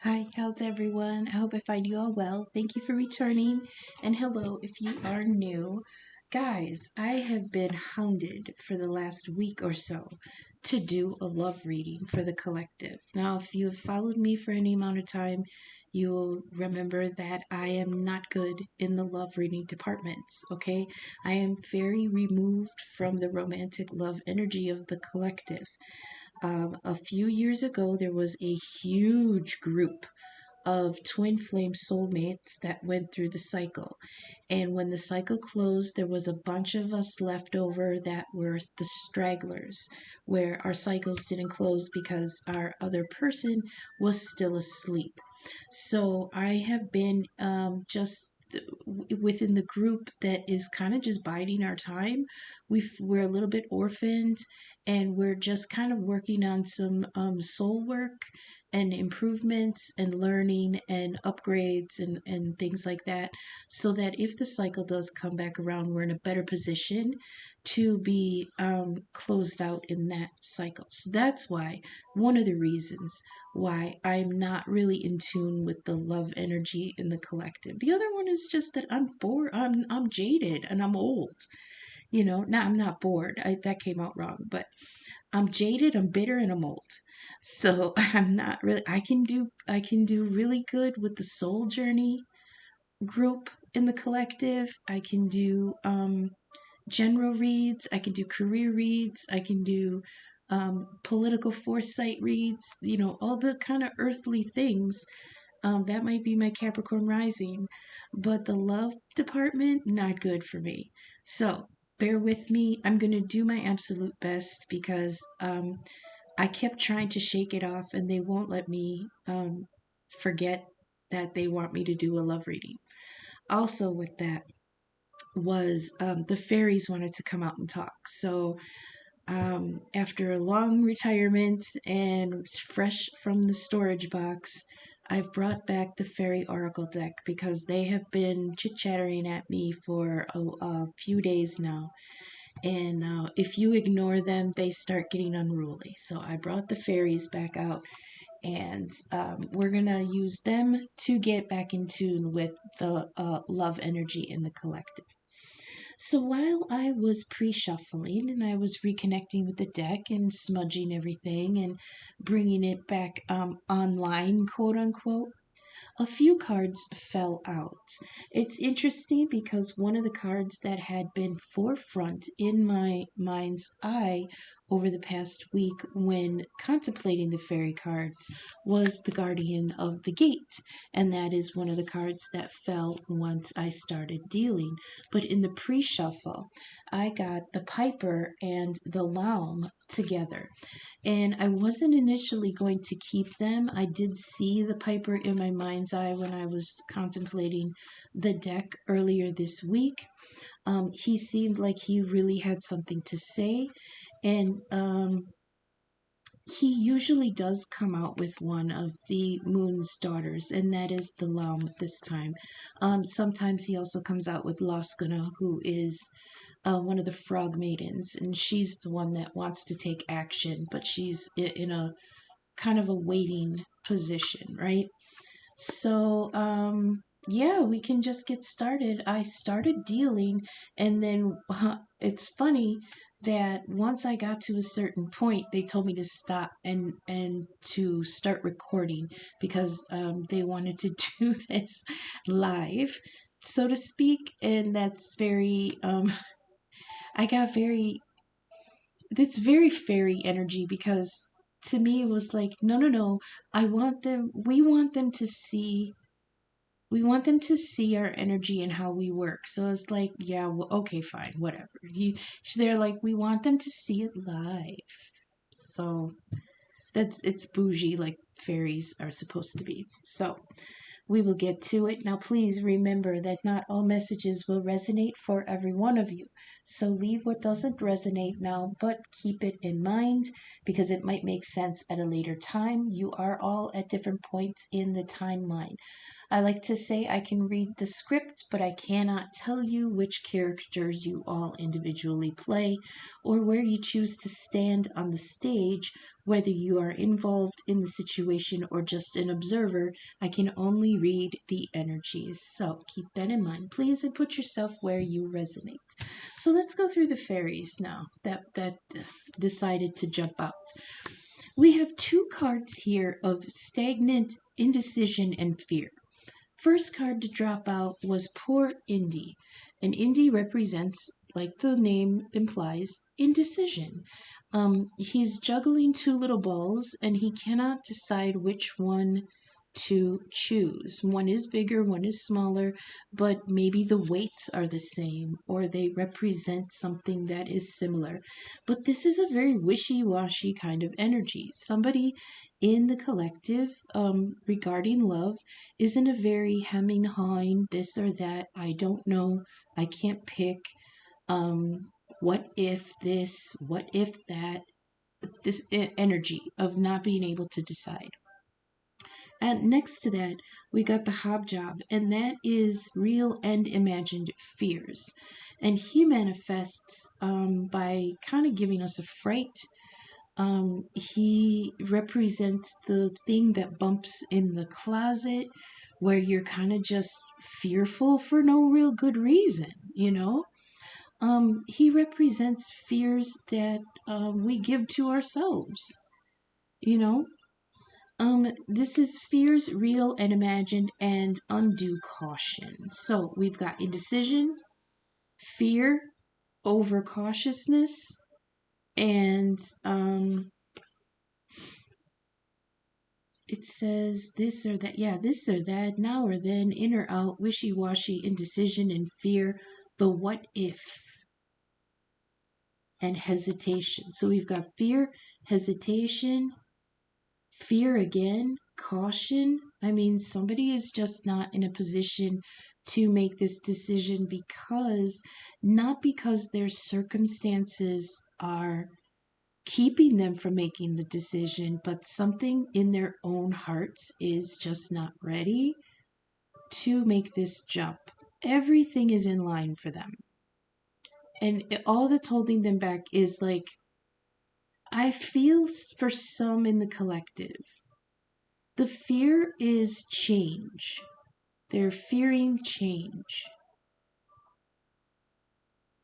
Hi, how's everyone? I hope I find you all well. Thank you for returning, and hello if you are new. Guys, I have been hounded for the last week or so to do a love reading for the collective. Now, if you have followed me for any amount of time, you will remember that I am not good in the love reading departments, okay? I am very removed from the romantic love energy of the collective. A few years ago, there was a huge group of twin flame soulmates that went through the cycle. And when the cycle closed, there was a bunch of us left over that were the stragglers, where our cycles didn't close because our other person was still asleep. So I have been just within the group that is kind of just biding our time. We're a little bit orphaned, and we're just kind of working on some soul work and improvements and learning and upgrades and things like that, so that if the cycle does come back around, we're in a better position to be closed out in that cycle. So that's why, one of the reasons why I'm not really in tune with the love energy in the collective. The other one is just that I'm bored, I'm jaded, and I'm old. Now I'm not bored. That came out wrong, but I'm jaded, I'm bitter, and I'm old. So I'm not really. I can do really good with the soul journey group in the collective. I can do general reads. I can do career reads. I can do political foresight reads. All the kind of earthly things. That might be my Capricorn rising, but the love department, not good for me. So bear with me. I'm going to do my absolute best because I kept trying to shake it off and they won't let me forget that they want me to do a love reading. Also, with that, was the fairies wanted to come out and talk. So after a long retirement and fresh from the storage box, I've brought back the Fairy Oracle deck because they have been chit chattering at me for a few days now. And if you ignore them, they start getting unruly. So I brought the fairies back out, and we're going to use them to get back in tune with the love energy in the collective. So while I was pre shuffling and I was reconnecting with the deck and smudging everything and bringing it back online, quote unquote, a few cards fell out. It's interesting because one of the cards that had been forefront in my mind's eye over the past week when contemplating the fairy cards was the Guardian of the Gate. And that is one of the cards that fell once I started dealing. But in the pre shuffle, I got the Piper and the Laum together. And I wasn't initially going to keep them. I did see the Piper in my mind's eye when I was contemplating the deck earlier this week. He seemed like he really had something to say, and he usually does come out with one of the moon's daughters, and that is the Laum this time. Sometimes he also comes out with Loskuna, who is one of the frog maidens, and she's the one that wants to take action, but she's in a kind of a waiting position, right? So, yeah, we can just get started. I started dealing, and then it's funny that once I got to a certain point, they told me to stop and to start recording because they wanted to do this live, so to speak, and that's very I got very it's very fairy energy because to me it was like, no, no, no, we want them to see our energy and how we work. So it's like, yeah, well, okay, fine, whatever. They're like, we want them to see it live. So it's bougie like fairies are supposed to be. So we will get to it. Now, please remember that not all messages will resonate for every one of you. So leave what doesn't resonate now, but keep it in mind because it might make sense at a later time. You are all at different points in the timeline. I like to say I can read the script, but I cannot tell you which characters you all individually play or where you choose to stand on the stage, whether you are involved in the situation or just an observer. I can only read the energies. So keep that in mind, please, and put yourself where you resonate. So let's go through the fairies now that decided to jump out. We have two cards here of stagnant, indecision, and fear. First card to drop out was poor Indy. And Indy represents, like the name implies, indecision. He's juggling two little balls and he cannot decide which one to choose. One is bigger, one is smaller, but maybe the weights are the same or they represent something that is similar. But this is a very wishy-washy kind of energy. Somebody in the collective, regarding love, isn't a very hemming, hawing, this or that, I don't know, I can't pick, what if this, what if that, this energy of not being able to decide. And next to that, we got the hobjob, and that is real and imagined fears. And he manifests by kind of giving us a fright. He represents the thing that bumps in the closet where you're kind of just fearful for no real good reason, you know? He represents fears that we give to ourselves, you know? This is fears, real and imagined, and undue caution. So we've got indecision, fear, overcautiousness, and it says this or that. Yeah, this or that, now or then, in or out, wishy-washy, indecision and fear, the what if, and hesitation. So we've got fear, hesitation, fear again, caution. I mean, somebody is just not in a position to make this decision because, not because their circumstances are keeping them from making the decision, but something in their own hearts is just not ready to make this jump. Everything is in line for them. And all that's holding them back is like, I feel for some in the collective, the fear is change. They're fearing change.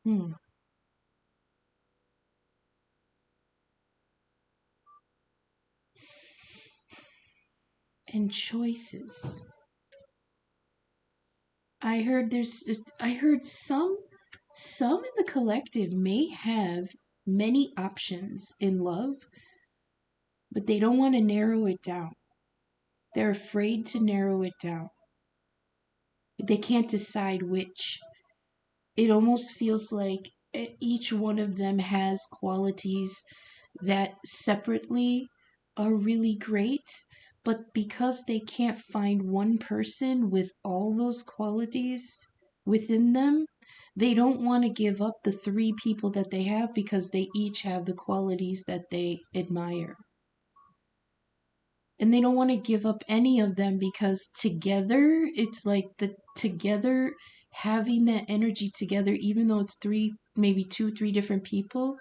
Hmm. And choices. I heard some in the collective may have many options in love, but they don't want to narrow it down. They're afraid to narrow it down. They can't decide which. It almost feels like each one of them has qualities that separately are really great, but because they can't find one person with all those qualities within them, they don't want to give up the three people that they have because they each have the qualities that they admire. And they don't want to give up any of them because together, it's like the together, having that energy together, even though it's three, maybe two, three different people,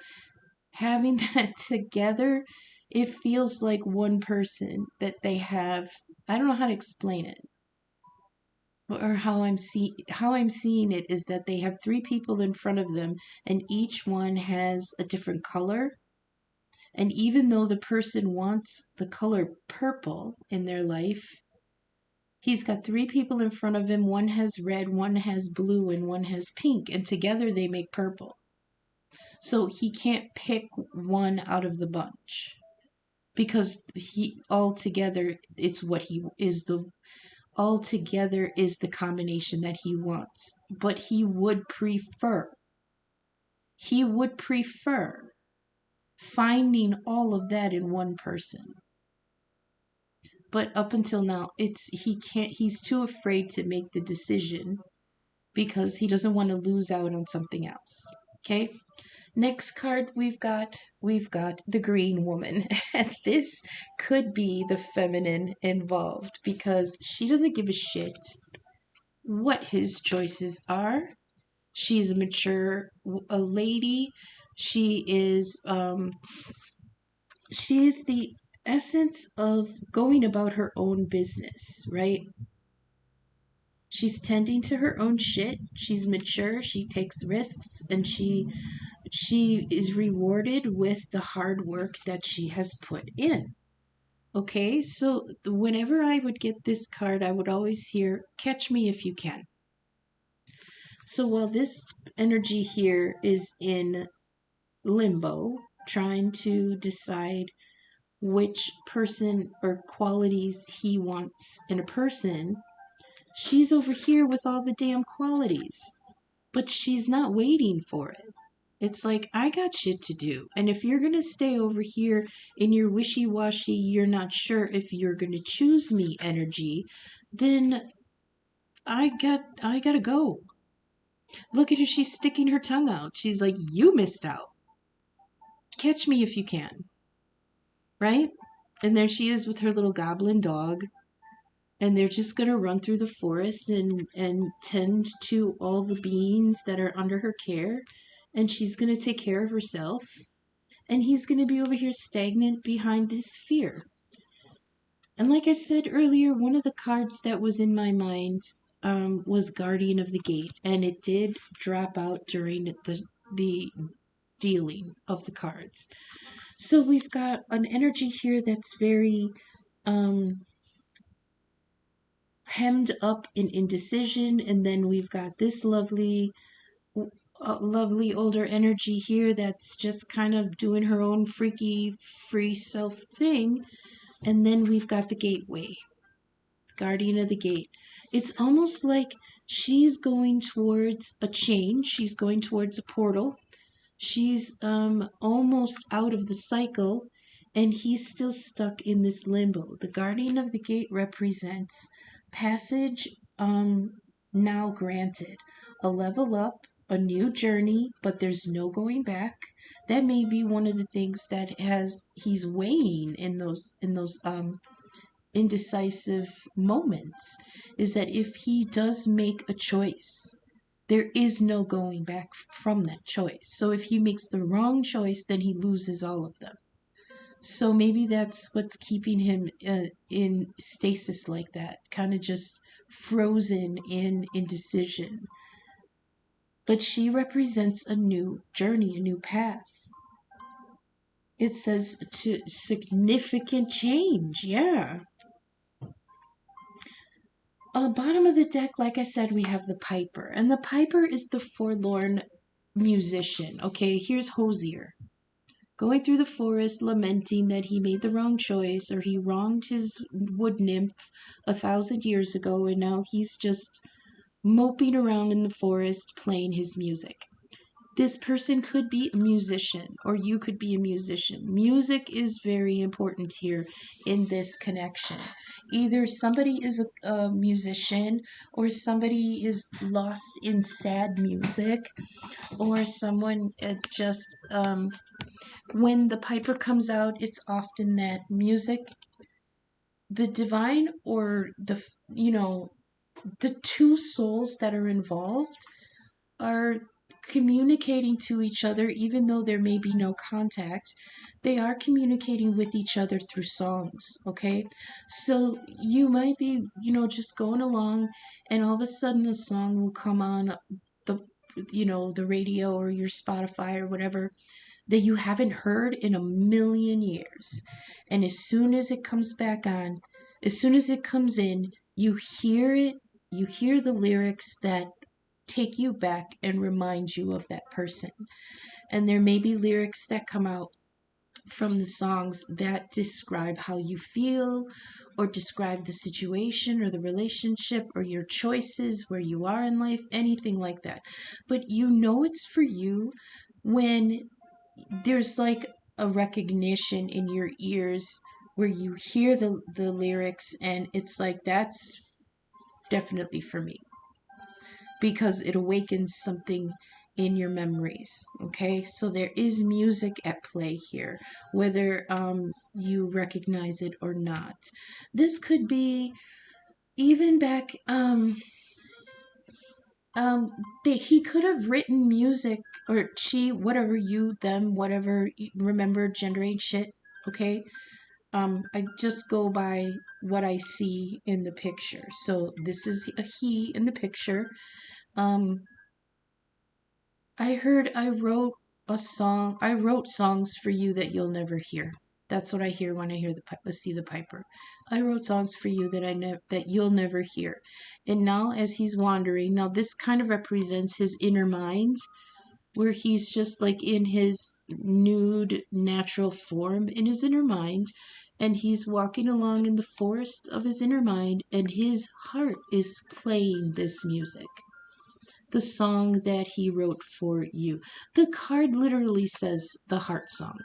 having that together, it feels like one person that they have. I don't know how to explain it. Or how I'm seeing it is that they have three people in front of them and each one has a different color. And even though the person wants the color purple in their life, he's got three people in front of him. One has red, one has blue, and one has pink, and together they make purple. So he can't pick one out of the bunch because he altogether it's what he is the altogether is the combination that he wants. But he would prefer finding all of that in one person. But up until now, he's too afraid to make the decision because he doesn't want to lose out on something else. Okay? Next card we've got the green woman. And this could be the feminine involved because she doesn't give a shit what his choices are. She's a mature a lady. She is she's the essence of going about her own business, right? She's tending to her own shit. She's mature, she takes risks, and she is rewarded with the hard work that she has put in. Okay, so whenever I would get this card, I would always hear, catch me if you can. So while this energy here is in limbo, trying to decide which person or qualities he wants in a person, she's over here with all the damn qualities. But she's not waiting for it. It's like, I got shit to do. And if you're going to stay over here in your wishy washy, you're not sure if you're going to choose me energy, then I gotta go. Look at her, she's sticking her tongue out. She's like, you missed out. Catch me if you can. Right? And there she is with her little goblin dog. And they're just going to run through the forest and tend to all the beings that are under her care. And she's going to take care of herself. And he's going to be over here stagnant behind this fear. And like I said earlier, one of the cards that was in my mind was Guardian of the Gate. And it did drop out during the dealing of the cards. So we've got an energy here that's very hemmed up in indecision, and then we've got this lovely older energy here that's just kind of doing her own freaky free self thing. And then we've got the gateway, guardian of the gate. It's almost like she's going towards a change, she's going towards a portal. She's almost out of the cycle, and he's still stuck in this limbo. The guardian of the gate represents passage now granted, a level up, a new journey, but there's no going back. That may be one of the things that has he's weighing in those indecisive moments, is that if he does make a choice, there is no going back from that choice. So if he makes the wrong choice, then he loses all of them. So maybe that's what's keeping him in stasis like that, kind of just frozen in indecision. But she represents a new journey, a new path. It says to significant change, yeah. Bottom of the deck, like I said, we have the Piper. And the Piper is the forlorn musician. Okay, here's Hosier. Going through the forest, lamenting that he made the wrong choice or he wronged his wood nymph 1,000 years ago, and now he's just moping around in the forest playing his music. This person could be a musician, or you could be a musician. Music is very important here in this connection. Either somebody is a musician, or somebody is lost in sad music, or someone just, when the Piper comes out, it's often that music, the divine, or the two souls that are involved are communicating to each other. Even though there may be no contact, they are communicating with each other through songs. Okay, so you might be just going along, and all of a sudden a song will come on the the radio or your Spotify or whatever, that you haven't heard in a million years. And as soon as it comes back on, as soon as it comes in, you hear it, you hear the lyrics that take you back and remind you of that person. And there may be lyrics that come out from the songs that describe how you feel, or describe the situation or the relationship or your choices, where you are in life, anything like that. But it's for you when there's like a recognition in your ears where you hear the lyrics, and it's like, that's definitely for me, because it awakens something in your memories. Okay, so there is music at play here, whether you recognize it or not. This could be even back um he could have written music, or she, whatever, you, them, whatever, remember, gender ain't shit. Okay, I just go by what I see in the picture. So this is a he in the picture. um I wrote songs for you that you'll never hear. That's what I hear when I hear see the piper. I wrote songs for you that you'll never hear. And now as he's wandering, now this kind of represents his inner mind, where he's just like in his nude natural form in his inner mind, and he's walking along in the forest of his inner mind, and his heart is playing this music, the song that he wrote for you. The card literally says the heart song.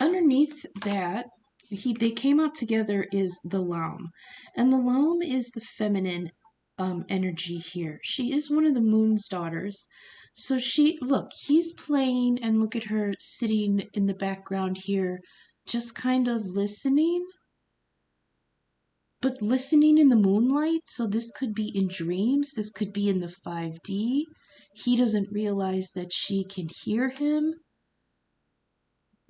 Underneath that, they came out together, is the Laum. And the Laum is the feminine energy here. She is one of the moon's daughters. So he's playing, and look at her sitting in the background here, just kind of listening, but listening in the moonlight. So this could be in dreams, this could be in the 5D. He doesn't realize that she can hear him,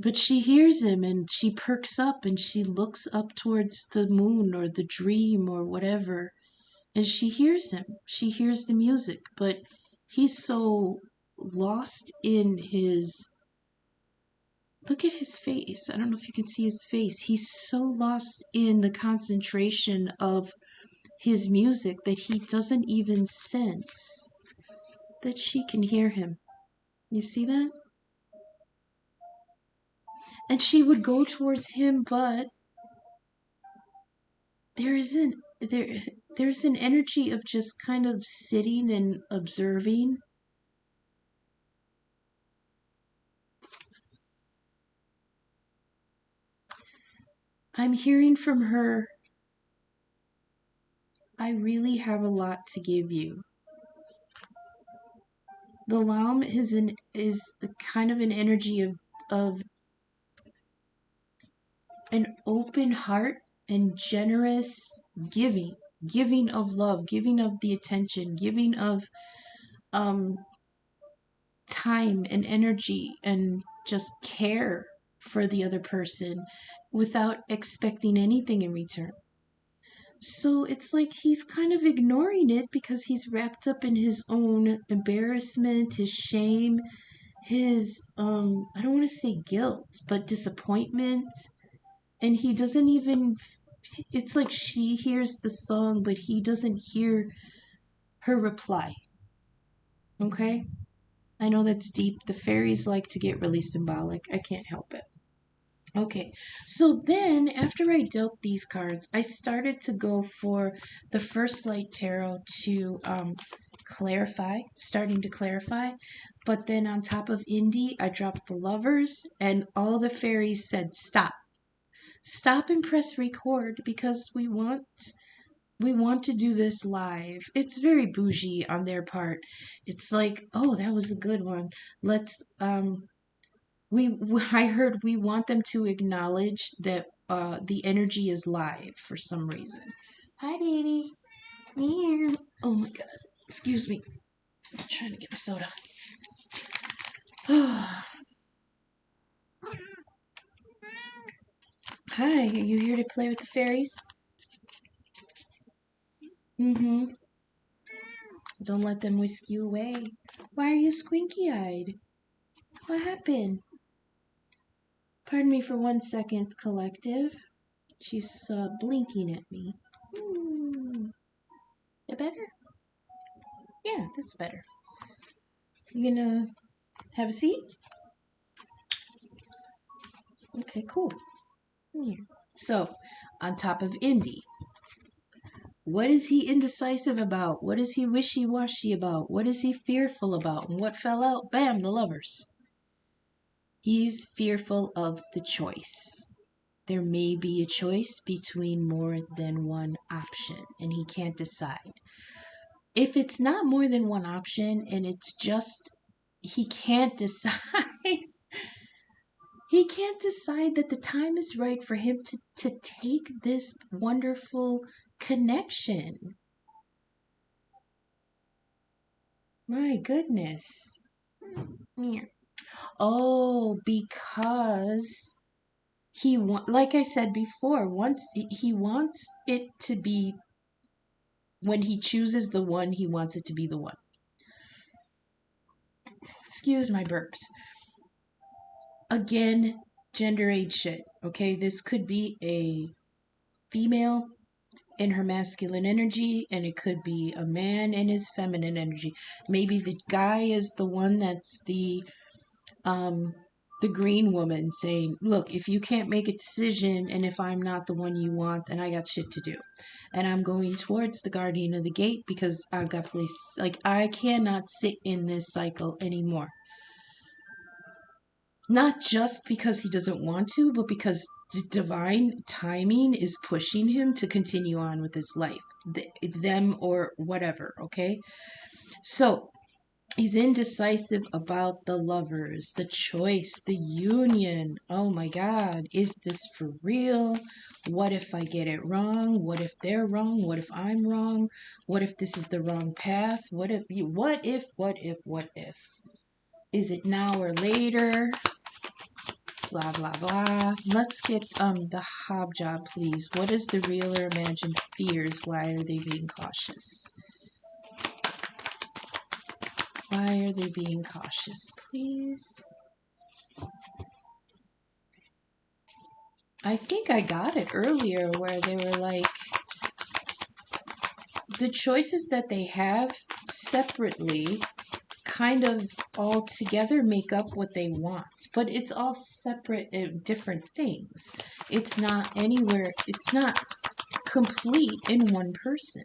but she hears him, and she perks up and she looks up towards the moon or the dream or whatever, and she hears him. She hears the music, but he's so lost in his. Look at his face. I don't know if you can see his face. He's so lost in the concentration of his music that he doesn't even sense that she can hear him. You see that? And she would go towards him, but there isn't there's an energy of just kind of sitting and observing. I'm hearing from her, I really have a lot to give you. The Laum is kind of an energy of an open heart and generous giving of love, giving of the attention, giving of um time and energy and just care for the other person without expecting anything in return. So it's like he's kind of ignoring it because he's wrapped up in his own embarrassment, his shame, his I don't want to say guilt, but disappointment. And he doesn't even, it's like she hears the song, but he doesn't hear her reply. Okay? I know that's deep. The fairies like to get really symbolic. I can't help it. Okay, so then after I dealt these cards, I started to go for the First Light Tarot to clarify, starting to clarify. But then on top of Indie, I dropped the Lovers, and all the fairies said, stop. Stop and press record, because we want to do this live. It's very bougie on their part. It's like, oh, that was a good one. Let's I heard we want them to acknowledge that the energy is live for some reason. Hi, baby. Meow. Oh my god. Excuse me. I'm trying to get my soda. Hi, are you here to play with the fairies? Mm-hmm. Don't let them whisk you away. Why are you squinky-eyed? What happened? Pardon me for 1 second, collective. She's blinking at me. That better? Yeah, that's better. You gonna have a seat? Okay, cool. Here. So, on top of Indy, what is he indecisive about? What is he wishy-washy about? What is he fearful about? And what fell out? Bam, the Lovers. He's fearful of the choice. There may be a choice between more than one option, and he can't decide. If it's not more than one option and it's just he can't decide, he can't decide that the time is right for him to take this wonderful connection. My goodness. Oh, because like I said before, once he wants it to be, when he chooses the one, he wants it to be the one. Excuse my burps. Again, gender age shit. Okay, this could be a female in her masculine energy, and it could be a man in his feminine energy. Maybe the guy is the one that's um the green woman saying, look, if you can't make a decision and if I'm not the one you want, then I got shit to do. And I'm going towards the guardian of the gate because I've got place, like, I cannot sit in this cycle anymore. Not just because he doesn't want to, but because divine timing is pushing him to continue on with his life, them or whatever, okay? So he's indecisive about the lovers, the choice, the union. Oh my God, is this for real? What if I get it wrong? What if they're wrong? What if I'm wrong? What if this is the wrong path? What if you, what if? Is it now or later? Blah, blah, blah. Let's get the hobjob, please. What is the real or imagined fears? Why are they being cautious? Why are they being cautious, please? I think I got it earlier where they were like, the choices that they have separately kind of all together make up what they want, but it's all separate, different things. It's not anywhere, it's not complete in one person.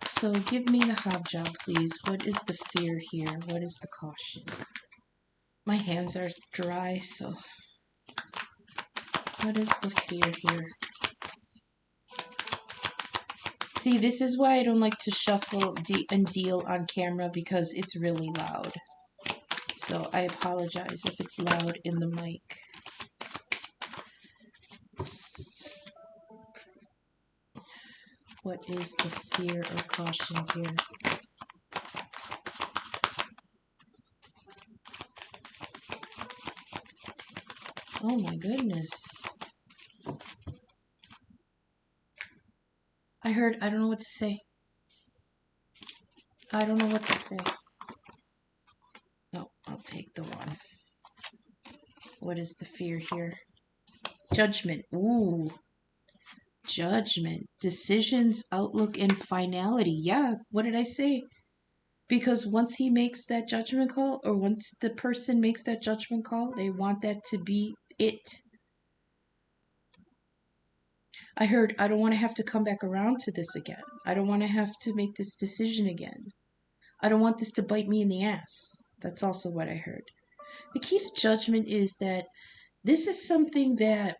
So give me the hobjob, please. What is the fear here? What is the caution? My hands are dry, so what is the fear here? See, this is why I don't like to shuffle and deal on camera, because it's really loud. So I apologize if it's loud in the mic. What is the fear or caution here? Oh my goodness. I don't know what to say. I don't know what to say. No, I'll take the one. What is the fear here? Judgment. Ooh. Judgment. Decisions, outlook, and finality. Yeah, what did I say? Because once he makes that judgment call, or once the person makes that judgment call, they want that to be it. I don't want to have to come back around to this again. I don't want to have to make this decision again. I don't want this to bite me in the ass. That's also what I heard. The key to judgment is that this is something that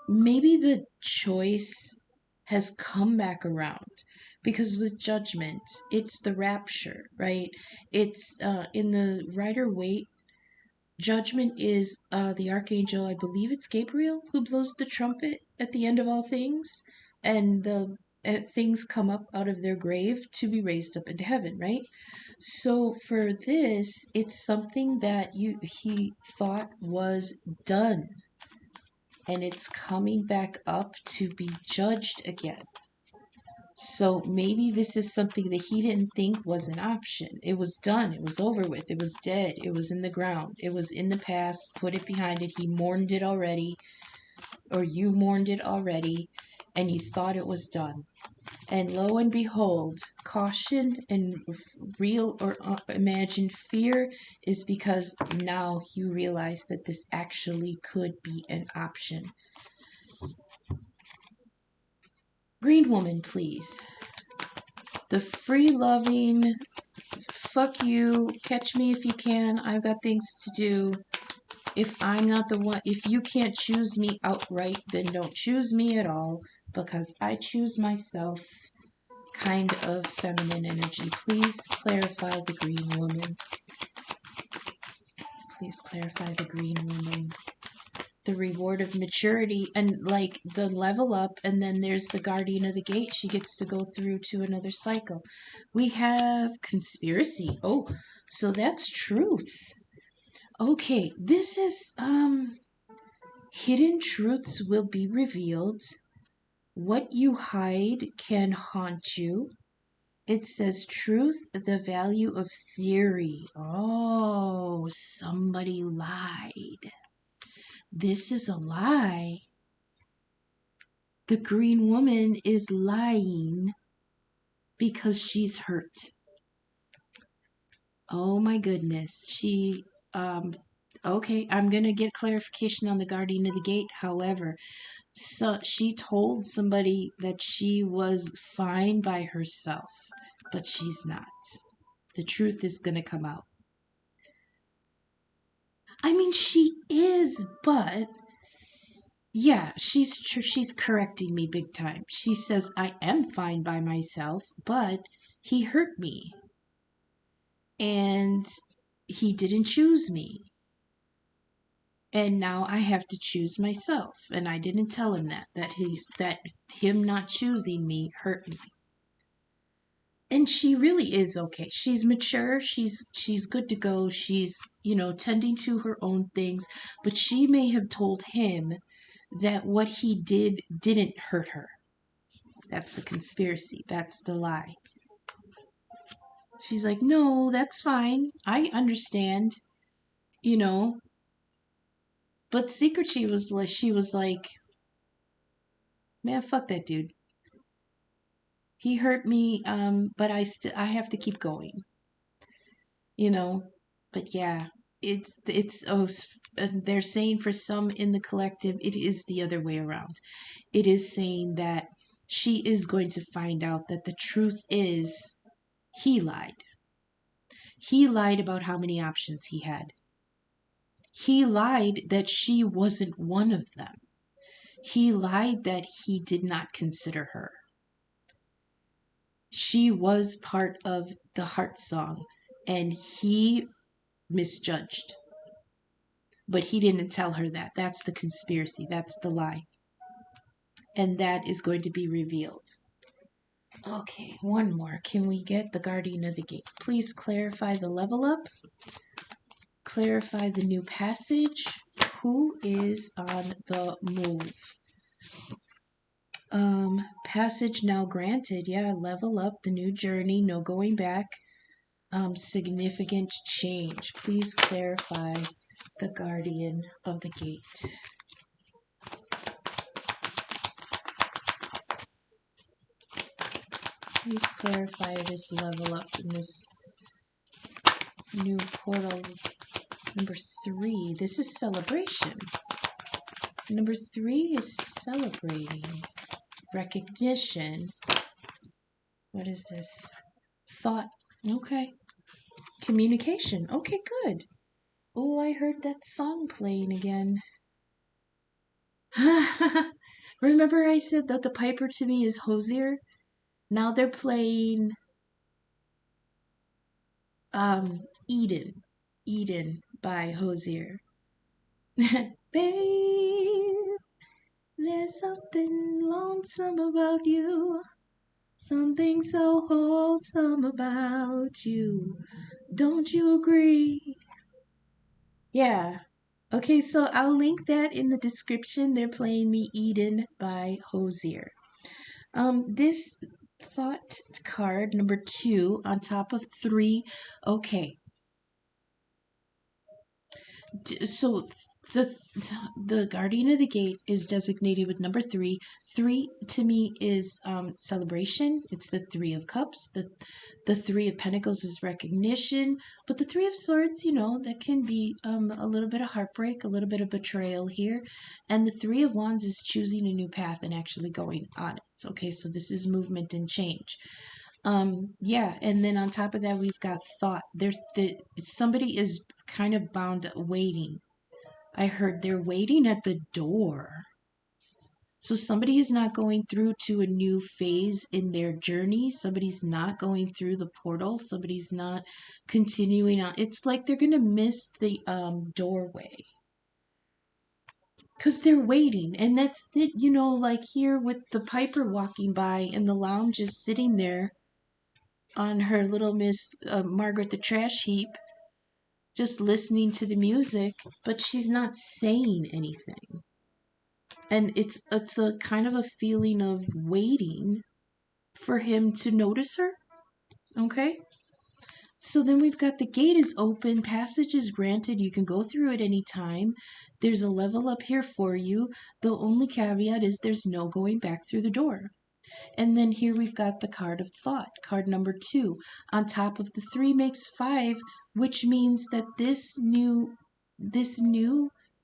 maybe the choice has come back around, because with judgment, it's the rapture, right? It's in the Rider-Waite, judgment is the archangel, I believe it's Gabriel, who blows the trumpet at the end of all things, and the things come up out of their grave to be raised up into heaven, right? So for this, it's something that he thought was done, and it's coming back up to be judged again. So maybe this is something that he didn't think was an option. It was done. It was over with. It was dead. It was in the ground. It was in the past. Put it behind it. He mourned it already, or you mourned it already, and you thought it was done. And lo and behold, caution and real or imagined fear is because now you realize that this actually could be an option. Green woman, please. The free-loving, fuck you, catch me if you can, I've got things to do. If I'm not the one, if you can't choose me outright, then don't choose me at all, because I choose myself. kind of feminine energy. Please clarify the green woman. Please clarify the green woman. The reward of maturity and like the level up, and then there's the guardian of the gate. She gets to go through to another cycle. We have conspiracy. Oh, so that's truth. Okay, this is hidden truths will be revealed. What you hide can haunt you. It says truth, the value of theory. Oh, somebody lied. This is a lie. The green woman is lying because she's hurt. Oh my goodness. Okay, I'm going to get clarification on the guardian of the gate. However, so she told somebody that she was fine by herself, but she's not. The truth is going to come out. I mean, she is, but yeah, she's correcting me big time. She says I am fine by myself, but he hurt me. And he didn't choose me. And now I have to choose myself. And I didn't tell him that him not choosing me hurt me. And she really is okay. She's mature. She's good to go. She's, tending to her own things. But she may have told him that what he did didn't hurt her. That's the conspiracy. That's the lie. She's like, no, that's fine. I understand, But secret, she was like, man, fuck that dude. He hurt me, but I have to keep going. But yeah, they're saying for some in the collective, it is the other way around. It is saying that she is going to find out that the truth is he lied. He lied about how many options he had. He lied that she wasn't one of them. He lied that he did not consider her. She was part of the heart song, and he misjudged. But he didn't tell her that. That's the conspiracy. That's the lie. And that is going to be revealed. Okay, one more. Can we get the guardian of the gate? Please clarify the level up. Clarify the new passage. Who is on the move? Passage now granted. Yeah, level up, the new journey, no going back. Significant change. Please clarify the guardian of the gate. Please clarify this level up in this new portal. Number 3. This is celebration. Number 3 is celebrating. Recognition. What is this? Thought. Okay. Communication. Okay, good. Oh, I heard that song playing again. Remember I said that the piper to me is Hosier? Now they're playing Eden. Eden by Hosier. Babe, there's something lonesome about you. Something so wholesome about you. Don't you agree? Yeah. Okay, so I'll link that in the description. They're playing me Eden by Hosier. This thought card, number 2, on top of 3. Okay. So the guardian of the gate is designated with number 3. 3 to me is celebration. It's the 3 of cups. The 3 of pentacles is recognition. But the 3 of swords, that can be a little bit of heartbreak, a little bit of betrayal here. And the 3 of wands is choosing a new path and actually going on it. Okay, so this is movement and change. Yeah, and then on top of that, we've got thought. Somebody is kind of bound waiting. I heard they're waiting at the door. So somebody is not going through to a new phase in their journey. Somebody's not going through the portal. Somebody's not continuing on. It's like they're going to miss the doorway because they're waiting. And that's it, like here with the Piper walking by and the lounge is sitting there on her little Miss Margaret the Trash Heap, just listening to the music, but she's not saying anything. And it's a kind of a feeling of waiting for him to notice her. Okay? So then we've got the gate is open, passage is granted, you can go through at any time. There's a level up here for you. The only caveat is there's no going back through the door. And then here we've got the card of thought, card number 2. On top of the 3 makes 5, which means that this new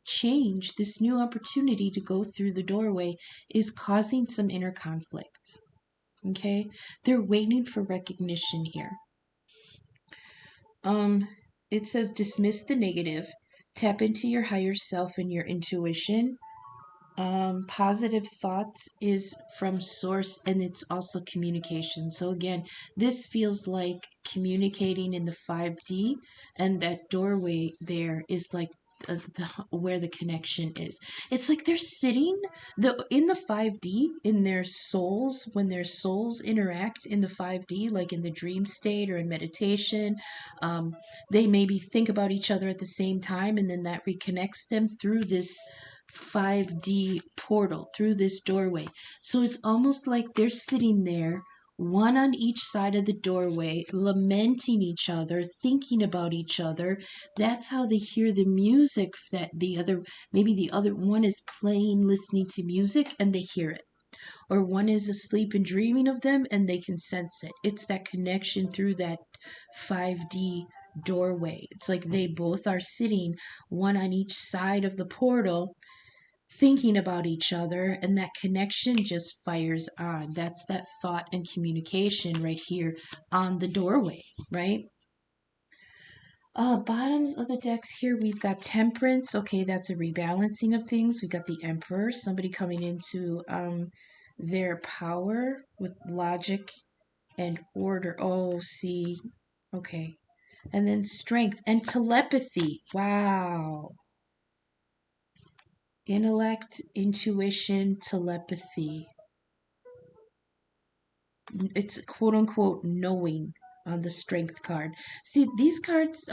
change, this new opportunity to go through the doorway is causing some inner conflict. Okay? They're waiting for recognition here. It says dismiss the negative, tap into your higher self and your intuition. Positive thoughts is from source, and it's also communication. So again, this feels like communicating in the 5D, and that doorway there is like where the connection is. It's like they're sitting in the 5D in their souls. When their souls interact in the 5D, like in the dream state or in meditation, they maybe think about each other at the same time, and then that reconnects them through this 5D portal, through this doorway. So it's almost like they're sitting there, one on each side of the doorway, lamenting each other, thinking about each other. That's how they hear the music that maybe the other one is playing, listening to music, and they hear it. Or one is asleep and dreaming of them, and they can sense it. It's that connection through that 5D doorway. It's like they both are sitting, one on each side of the portal, thinking about each other, and that connection just fires on. That's that thought and communication right here on the doorway, right? Bottoms of the decks here, we've got Temperance. Okay, that's a rebalancing of things. We got the Emperor, somebody coming into their power with logic and order. Oh, see, okay. And then Strength and Telepathy. Wow. Intellect, intuition, telepathy. It's quote unquote knowing on the Strength card. See, these cards,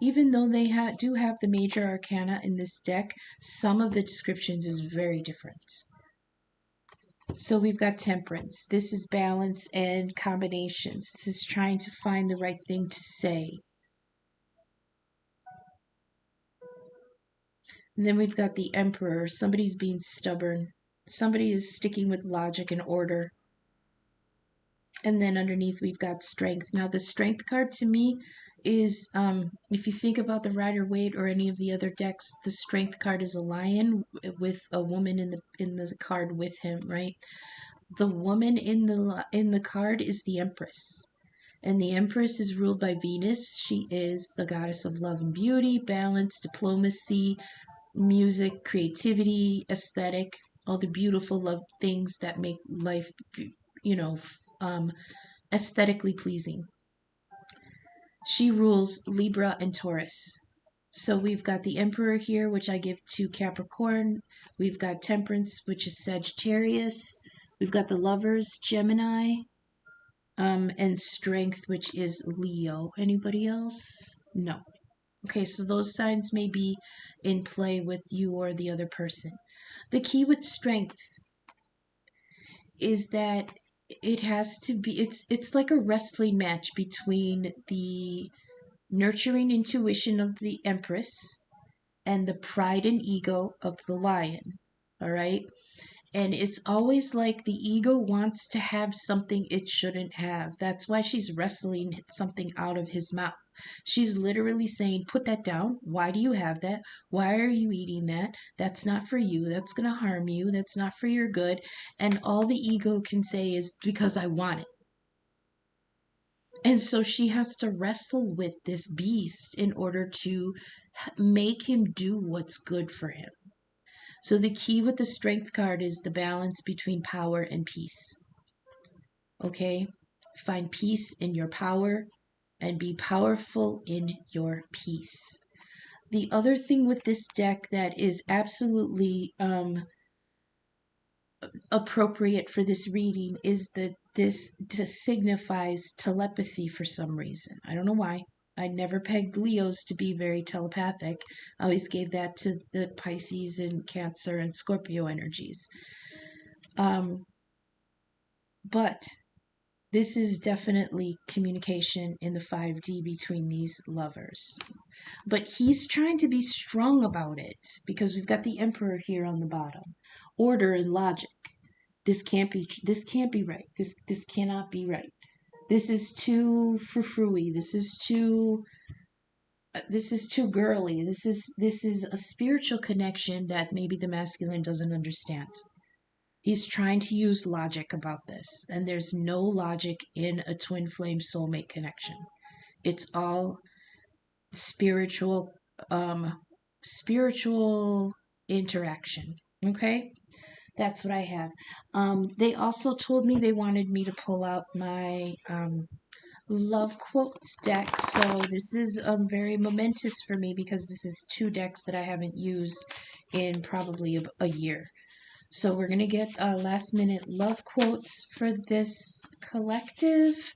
even though they do have the major arcana in this deck, some of the descriptions is very different. So we've got Temperance. This is balance and combinations. This is trying to find the right thing to say. And then we've got the Emperor. Somebody's being stubborn. Somebody is sticking with logic and order. And then underneath we've got Strength. Now the Strength card to me is, if you think about the Rider-Waite or any of the other decks, the Strength card is a lion with a woman in the card with him, right? The woman in the card is the Empress. And the Empress is ruled by Venus. She is the goddess of love and beauty, balance, diplomacy, music, creativity, aesthetic, all the beautiful love things that make life, aesthetically pleasing. She rules Libra and Taurus. So we've got the Emperor here, which I give to Capricorn. We've got Temperance, which is Sagittarius. We've got the Lovers, Gemini, and Strength, which is Leo. Anybody else? No. Okay, so those signs may be in play with you or the other person. The key with Strength is that it has to be, it's like a wrestling match between the nurturing intuition of the Empress and the pride and ego of the lion. All right? And it's always like the ego wants to have something it shouldn't have. That's why she's wrestling something out of his mouth. She's literally saying, put that down. Why do you have that? Why are you eating that? That's not for you. That's going to harm you. That's not for your good. And all the ego can say is, because I want it. And so she has to wrestle with this beast in order to make him do what's good for him. So the key with the Strength card is the balance between power and peace. Okay? Find peace in your power and be powerful in your peace. The other thing with this deck that is absolutely appropriate for this reading is that this signifies telepathy for some reason. I don't know why. I never pegged Leos to be very telepathic. I always gave that to the Pisces and Cancer and Scorpio energies. But this is definitely communication in the 5D between these lovers. But he's trying to be strong about it because we've got the Emperor here on the bottom. Order and logic. This can't be right. This cannot be right. This is too frou-frou-y. This is too girly. This is a spiritual connection that maybe the masculine doesn't understand. He's trying to use logic about this, and there's no logic in a twin flame soulmate connection. It's all spiritual interaction. Okay? That's what I have. They also told me they wanted me to pull out my love quotes deck. So this is very momentous for me because this is 2 decks that I haven't used in probably a year. So we're going to get last minute love quotes for this collective.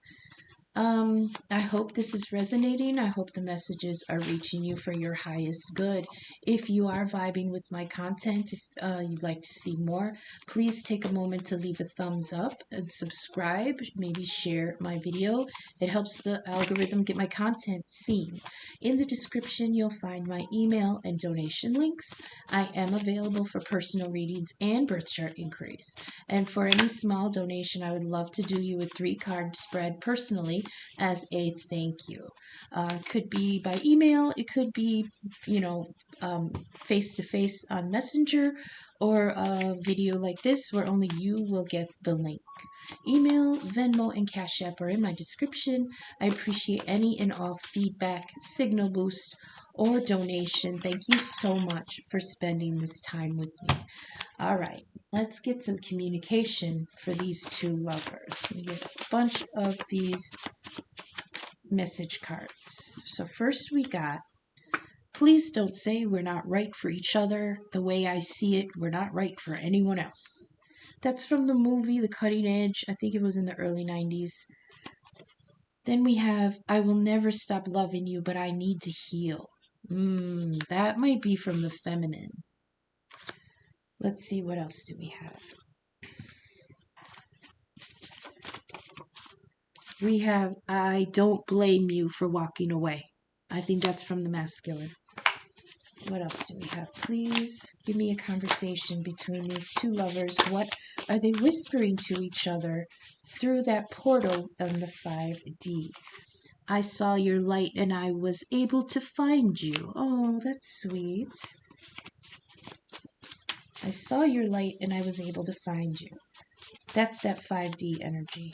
I hope this is resonating. I hope the messages are reaching you for your highest good. If you are vibing with my content, if you'd like to see more, please take a moment to leave a thumbs up and subscribe. Maybe share my video. It helps the algorithm get my content seen. In the description, you'll find my email and donation links. I am available for personal readings and birth chart inquiries. And for any small donation, I would love to do you a 3-card spread personally as a thank you. Could be by email, it could be, face-to-face on Messenger, or a video like this where only you will get the link. Email, Venmo, and Cash App are in my description. I appreciate any and all feedback, signal boost, or donation. Thank you so much for spending this time with me. All right, let's get some communication for these 2 lovers. We get a bunch of these message cards. So first we got, please don't say we're not right for each other. The way I see it, we're not right for anyone else. That's from the movie The Cutting Edge. I think it was in the early 90s. Then we have, I will never stop loving you, but I need to heal. That might be from the feminine. Let's see, what else do we have? We have, I don't blame you for walking away. I think that's from the masculine. What else do we have? Please give me a conversation between these 2 lovers. What are they whispering to each other through that portal on the 5D? I saw your light and I was able to find you. Oh, that's sweet. I saw your light and I was able to find you. That's that 5D energy.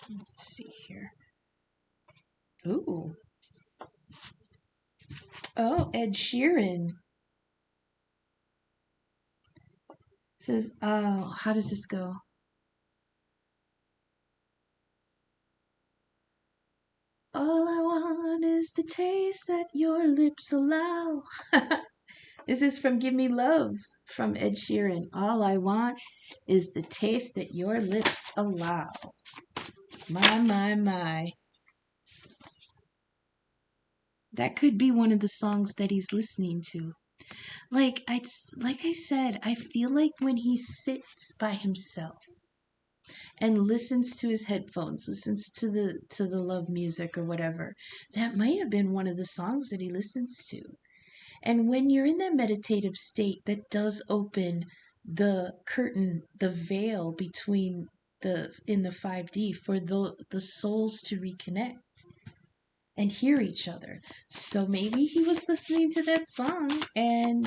Let's see here. Ooh. Oh, Ed Sheeran. Says, oh, how does this go? All I want is the taste that your lips allow. This is from Give Me Love from Ed Sheeran. All I want is the taste that your lips allow. My, my, my. That could be one of the songs that he's listening to. Like I said, I feel like when he sits by himself and listens to his headphones, listens to the love music or whatever, that might have been one of the songs that he listens to. And when you're in that meditative state, that does open the curtain, the veil between in the 5D for the souls to reconnect and hear each other. So maybe he was listening to that song, and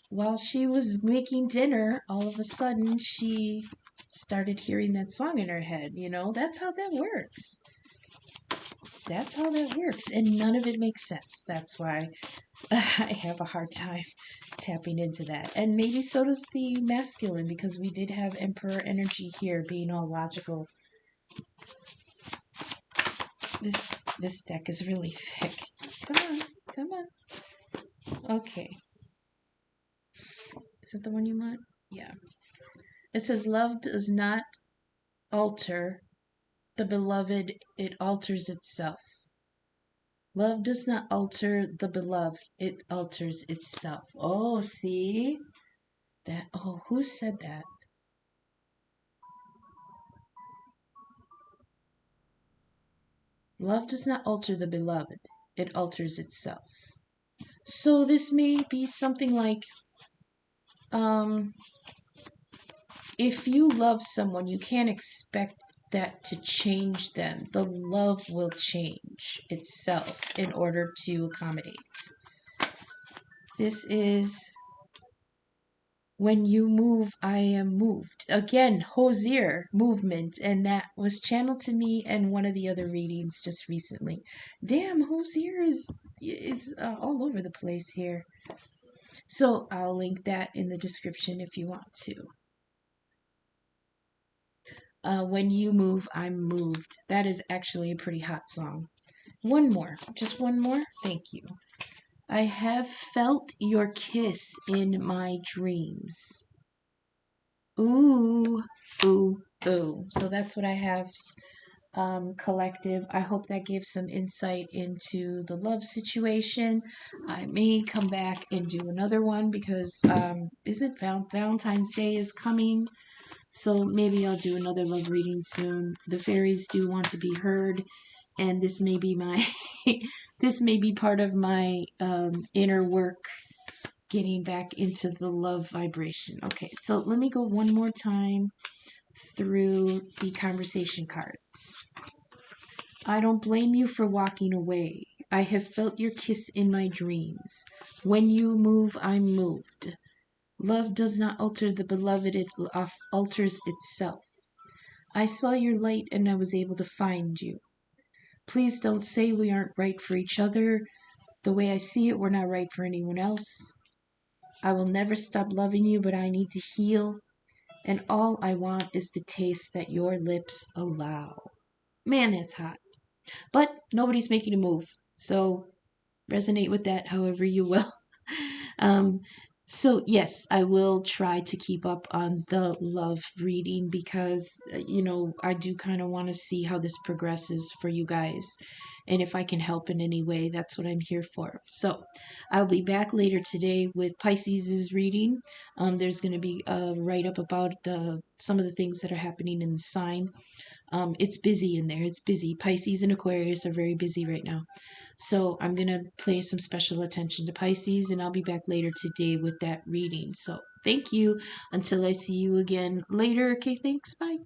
while she was making dinner, all of a sudden she started hearing that song in her head. That's how that works. That's how that works. And none of it makes sense. That's why I have a hard time tapping into that. And maybe so does the masculine, because we did have Emperor energy here being all logical. This deck is really thick. Come on, come on. Okay. Is that the one you want? Yeah. It says love does not alter the beloved, it alters itself. Love does not alter the beloved, it alters itself. Oh, see? That, oh, who said that? Love does not alter the beloved, it alters itself. So this may be something like, if you love someone, you can't expect that to change them. The love will change itself in order to accommodate. This is when you move, I am moved. Again, Hosier movement, and that was channeled to me in one of the other readings just recently. Damn, Hosier is all over the place here. So I'll link that in the description if you want to. When you move, I'm moved. That is actually a pretty hot song. One more, just one more. Thank you. I have felt your kiss in my dreams. Ooh, ooh, ooh. So that's what I have, collective. I hope that gave some insight into the love situation. I may come back and do another one because isn't Valentine's Day is coming. So maybe I'll do another love reading soon. The fairies do want to be heard, and this may be my this may be part of my inner work, getting back into the love vibration. Okay, so let me go one more time through the conversation cards. I don't blame you for walking away. I have felt your kiss in my dreams. When you move, I'm moved. Love does not alter the beloved, it alters itself. I saw your light and I was able to find you. Please don't say we aren't right for each other. The way I see it, we're not right for anyone else. I will never stop loving you, but I need to heal. And all I want is the taste that your lips allow. Man, that's hot. But nobody's making a move. So resonate with that however you will. Um, so yes, I will try to keep up on the love reading because, I do kind of want to see how this progresses for you guys. And if I can help in any way, that's what I'm here for. So I'll be back later today with Pisces' reading. There's going to be a write-up about some of the things that are happening in the sign. It's busy in there. It's busy. Pisces and Aquarius are very busy right now. So I'm going to pay some special attention to Pisces, and I'll be back later today with that reading. So thank you. Until I see you again later. Okay, thanks. Bye.